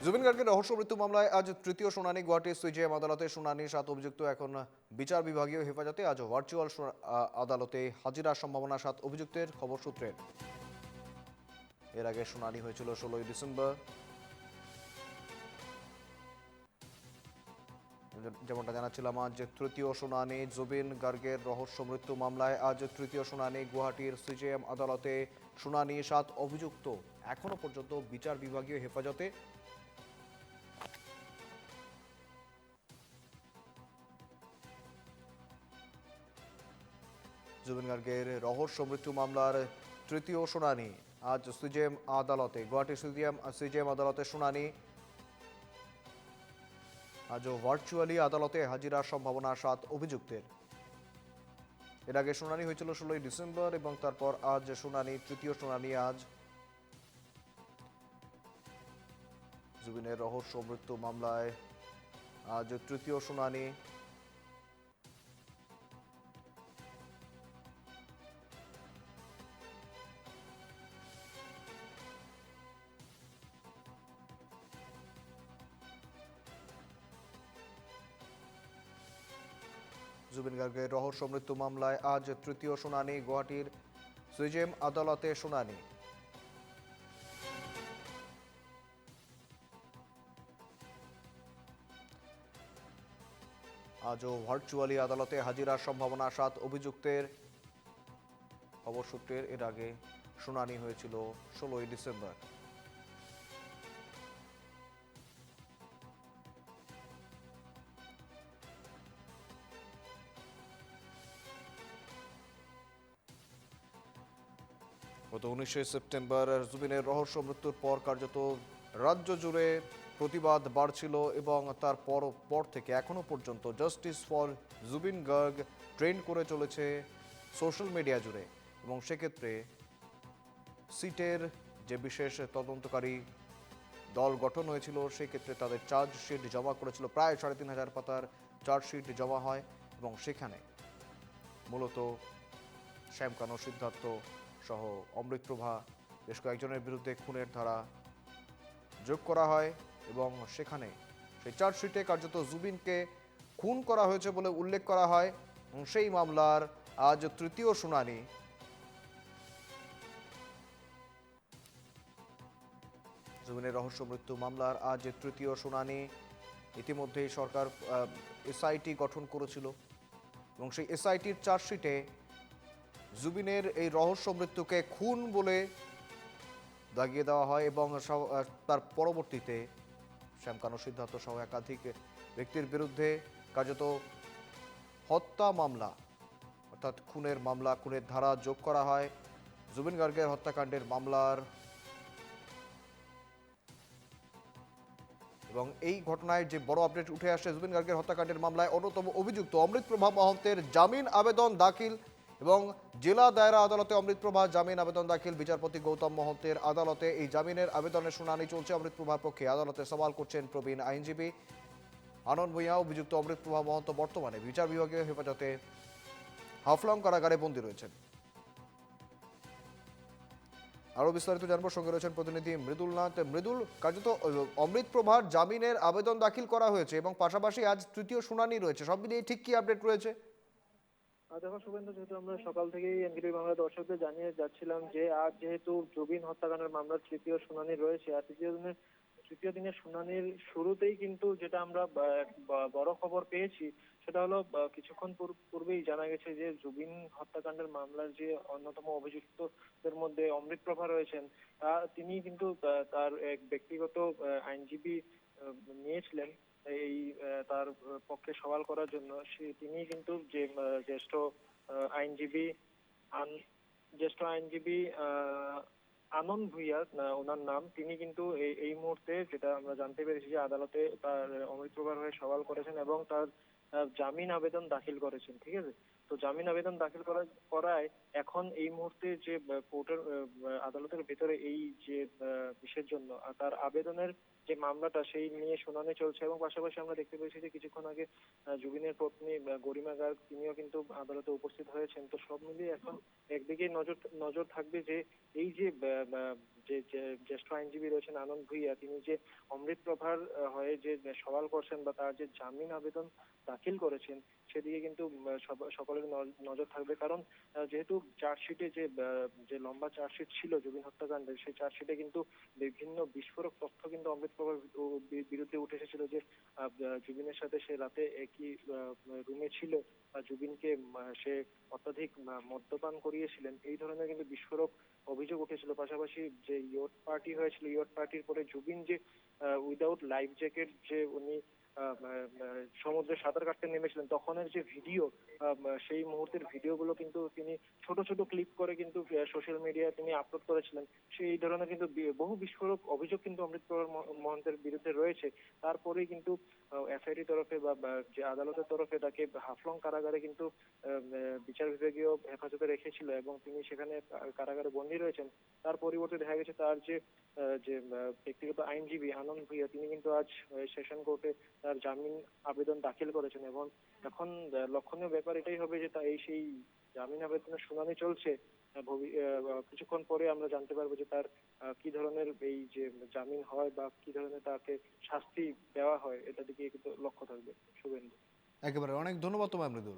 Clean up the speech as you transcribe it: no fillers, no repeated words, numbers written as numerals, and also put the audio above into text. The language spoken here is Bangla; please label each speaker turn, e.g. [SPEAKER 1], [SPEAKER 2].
[SPEAKER 1] জুবিন গার্গের রহস্য মৃত্যু মামলায় আজ তৃতীয় শুনানি গুয়াহাটির সিজেএম আদালতে। শুনানি 7 অভিযুক্ত এখন বিচার বিভাগীয় হেফাজতে। আজ ভার্চুয়াল আদালতে হাজিরার সম্ভাবনা 7 অভিযুক্তের, খবর সূত্রের। এর আগে শুনানি হয়েছিল 16ই ডিসেম্বর। যেমনটা জানাচ্ছিলাম, আজ তৃতীয় শুনানি জুবিন গার্গের রহস্য মৃত্যু মামলায়। আজ তৃতীয় শুনানি গুয়াহাটির সিজেএম আদালতে। শুনানি 7 অভিযুক্ত এখনো পর্যন্ত বিচার বিভাগীয় হেফাজতে। জুবিন গার্গের রহস্য মৃত্যু মামলার তৃতীয় শুনানি আজ সিজেএম আদালতে। গুয়াহাটি সিজেএম আদালতে শুনানি। আজও ভার্চুয়ালি আদালতে হাজিরার সম্ভাবনা 7 অভিযুক্তের। এর আগে শুনানি হয়েছিল 16ই ডিসেম্বর এবং তারপর আজ শুনানি, তৃতীয় শুনানি আজ। জুবিনের রহস্য মৃত্যু মামলায় আজ তৃতীয় শুনানি। জুবিন গার্গের রহস্য মৃত্যু মামলায় আজ তৃতীয় শুনানি গুয়াহাটির সিজেএম আদালতে। শুনানি আজও ভার্চুয়ালি আদালতে হাজিরার সম্ভাবনা 7 অভিযুক্তের, খবর সূত্রের। এর আগে শুনানি হয়েছিল 16ই ডিসেম্বর। গত 19শে সেপ্টেম্বর জুবিনের রহস্য মৃত্যুর পর কার্যত রাজ্য জুড়ে প্রতিবাদ বাড়ছিল এবং তার পর থেকে এখনো পর্যন্ত justice for Zubeen Garg trend করে চলেছে সোশ্যাল মিডিয়া জুড়ে। এবং সেক্ষেত্রে সিটের যে বিশেষ তদন্তকারী দল গঠন হয়েছিল, সেক্ষেত্রে তাদের চার্জশিট জমা করেছিল। প্রায় 3,500 পাতার চার্জশিট জমা হয় এবং সেখানে মূলত শ্যামকানু, সিদ্ধার্থ সহ অমৃতপ্রভা বেশ কয়েকজনের বিরুদ্ধে খুনের ধারা যোগ করা হয় এবং সেখানে সেই চার্জশিটে কার্যত জুবিনকে খুন করা হয়েছে বলে উল্লেখ করা হয়। এবং সেই মামলার আজ তৃতীয় শুনানি। জুবিনের রহস্য মৃত্যু মামলার আজ তৃতীয় শুনানি। ইতিমধ্যেই সরকার এসআইটি গঠন করেছিল এবং সেই এসআইটির চার্জশিটে জুবিনের এই রহস্য মৃত্যুকে খুন বলে দাগিয়ে দেওয়া হয় এবং তার পরবর্তীতে শ্যামকানু, সিদ্ধার্থ সহ একাধিক ব্যক্তির বিরুদ্ধে কার্যত হত্যা মামলা, অর্থাৎ খুনের মামলা, খুনের ধারা যোগ করা হয়। জুবিন গার্গের হত্যাকাণ্ডের মামলার এবং এই ঘটনায় যে বড় আপডেট উঠে আসে, জুবিন গার্গের হত্যাকাণ্ডের মামলায় অন্যতম অভিযুক্ত অমৃতপ্রভা মহন্তের জামিন আবেদন দাখিল এবং জেলা দায়রা আদালতে অমৃতপ্রভা জামিন আবেদন দাখিল। বিচারপতি গৌতম মহন্তের আদালতে এই জামিনের আবেদনের শুনানি চলছে। অমৃতপ্রভার পক্ষে আদালতে সওয়াল করছেন প্রবীণ আইনজীবী আনন্দ ভূঁইয়া। অভিযুক্ত অমৃতপ্রভা মহন্ত বর্তমানে বিচার বিভাগীয় হেফাজতে হাফলং কারাগারে বন্দী রয়েছেন। আরো বিস্তারিত জানবো, সঙ্গে রয়েছেন প্রতিনিধি মৃদুল নাথ। মৃদুল, কার্যত অমৃতপ্রভার জামিনের আবেদন দাখিল করা হয়েছে এবং পাশাপাশি আজ তৃতীয় শুনানি রয়েছে, সব মিলিয়ে ঠিক কি আপডেট রয়েছে?
[SPEAKER 2] দেখো শুভেন্দু, যেহেতু আমরা সকাল থেকেই এনডিটিভি বাংলা দর্শকদের জানিয়ে যাচ্ছিলাম যে আজ যেহেতু জুবিন হত্যাকাণ্ডের মামলার তৃতীয় শুনানি রয়েছে, আর তৃতীয় দিনের শুনানির শুরুতেই কিন্তু যেটা আমরা বড় খবর পেয়েছি, সেটা হলো কিছুক্ষণ পূর্বেই জানা গেছে যে জুবিন হত্যাকাণ্ডের মামলার যে অন্যতম অভিযুক্তদের মধ্যে অমৃতপ্রভা রয়েছেন, তিনি কিন্তু তার এক ব্যক্তিগত আইনজীবী নিয়েছিলেন এই তার পক্ষে সওয়াল করার জন্য। তিনি কিন্তু যে আইনজীবী আন- জ্যেষ্ঠ আইনজীবী আনন্দ ভূঁইয়া, ওনার নাম, তিনি কিন্তু এই মুহূর্তে যেটা আমরা জানতে পেরেছি যে আদালতে তার অমৃতপ্রভার হয়ে সওয়াল করেছেন এবং তার জামিন আবেদন দাখিল করেছেন। ঠিক আছে, তো জামিন আবেদন দাখিল করায় এখন এই মুহূর্তে যে কোর্টের আদালতের ভেতরে এই যে বিষয়ের জন্য তার আবেদনের যে মামলাটা সেই নিয়ে শুনানি চলছে। এবং পাশাপাশি আমরা দেখতে পেয়েছি যে কিছুক্ষণ আগে জুবিনের পত্নী গরিমা গার্গ, তিনিও কিন্তু আদালতে উপস্থিত হয়েছেন। তো সব মিলিয়ে এখন একদিকে নজর নজর থাকবে যে এই যে যে জ্যেষ্ঠ আইনজীবী রয়েছেন আনন্দ ভুঁইয়া, তিনি যে অমৃত প্রভার হয়ে যে সওয়াল করছেন বা তার যে জামিন আবেদন দাখিল করেছেন, সেদিকে কিন্তু সকলের নজর থাকবে। কারণ যেহেতু চার্জশিটে যে লম্বা চার্জশিট ছিল জুবিন হত্যাকাণ্ডের, সেই চার্জশিটে কিন্তু বিভিন্ন বিস্ফোরক তথ্য কিন্তু অমৃত প্রভার বিরুদ্ধে উঠে এসেছিল, যে জুবিনের সাথে সে রাতে একই রুমে ছিল, বা জুবিনকে সে অত্যাধিক মদ্যপান করিয়েছিলেন, এই ধরনের কিন্তু বিস্ফোরক অভিযোগ উঠেছিল। পাশাপাশি যে ইয়ট পার্টি হয়েছিল, ইয়ট পার্টির পরে জুবিন যে উইদাউট লাইফ জ্যাকেট যে উনি সমুদ্রে সাঁতার কাটতে নেমেছিলেন, তখনের যে ভিডিও, সেই মুহূর্তের ভিডিওগুলো কিন্তু তিনি ছোট ছোট ক্লিপ করে কিন্তু সোশ্যাল মিডিয়ায় তিনি আপলোড করেছিলেন। সেই ধরনের কিন্তু বহু বিস্ফোরক অভিযোগ কিন্তু অমৃত প্রভার মহন্তের বিরুদ্ধে রয়েছে। তারপরেই কিন্তু এসআইটি তরফে বা যে আদালতের তরফে তাকে হাফলং কারাগারে কিন্তু বিচার বিভাগীয় হেফাজতে রেখেছিল এবং তিনি সেখানে কারাগারে বন্দী রয়েছেন। তার পরিবর্তে দেখা গেছে তার যে ব্যক্তিগত আইনজীবী আনন্দ ভুঁইয়া, তিনি কিন্তু আজ সেশন কোর্টে তার জামিন আবেদন দাখিল করেছেন। এবং এখন লক্ষণীয় ব্যাপার এটাই হবে যে সেই জামিন আবেদনের শুনানি চলছে। কিছুক্ষণ পরে আমরা জানতে পারবো যে তার কি ধরনের এই যে জামিন হয় বা কি ধরনের তাকে শাস্তি দেওয়া হয়, এটা দিকে কিন্তু লক্ষ্য থাকবে। শুভেন্দু।
[SPEAKER 1] একেবারে অনেক ধন্যবাদ তোমায় মৃদুল।